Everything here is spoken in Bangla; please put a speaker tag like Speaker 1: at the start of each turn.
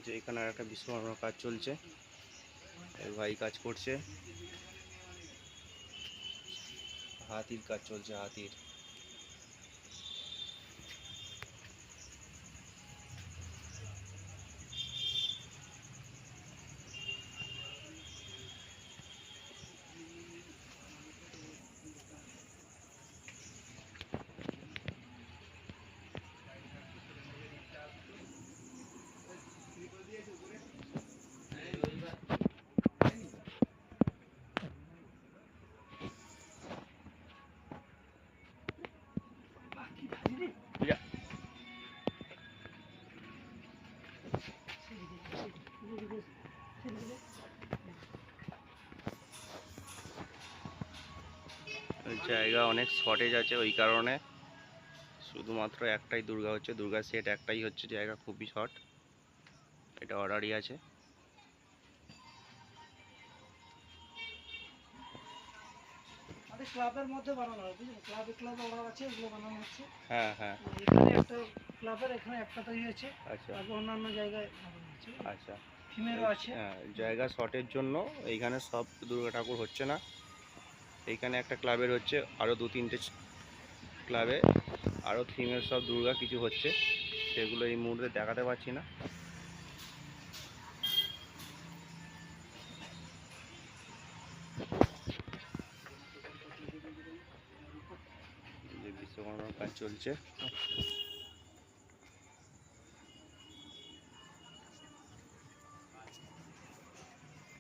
Speaker 1: যে এখানে আর একটা বিশ্বকর্মার কাজ চলছে, এই ভাই কাজ করছে, হাতির কাজ চলছে, হাতির। জায়গা অনেক শর্টেজ আছে, ওই কারণে শুধুমাত্র একটাই দুর্গা হচ্ছে, দুর্গা সেট একটাই হচ্ছে, জায়গা খুবই শর্ট। এটা অর্ডারই আছে।
Speaker 2: ক্লাবের মধ্যে বানানো হবে, বুঝলেন? ক্লাবে অর্ডার আছে, এগুলো বানানো হচ্ছে।
Speaker 1: হ্যাঁ হ্যাঁ,
Speaker 2: এখানে একটা ক্লাবের এখানে একটা তৈরি হয়েছে।
Speaker 1: আচ্ছা
Speaker 2: তারপর অন্যান্য জায়গায় বানানো হচ্ছে,
Speaker 1: আচ্ছা।
Speaker 2: থিমেরও আছে।
Speaker 1: জায়গা শর্টের জন্য এইখানে সব দুর্গা ঠাকুর হচ্ছে না। এইখানে একটা ক্লাবের হচ্ছে, আরও 2-3টে ক্লাবে আরও থিমের সব দুর্গা কিছু হচ্ছে, সেগুলো এই মুহূর্তে দেখাতে পারছি না। যে বিশ্বকর্মার কাজ চলছে।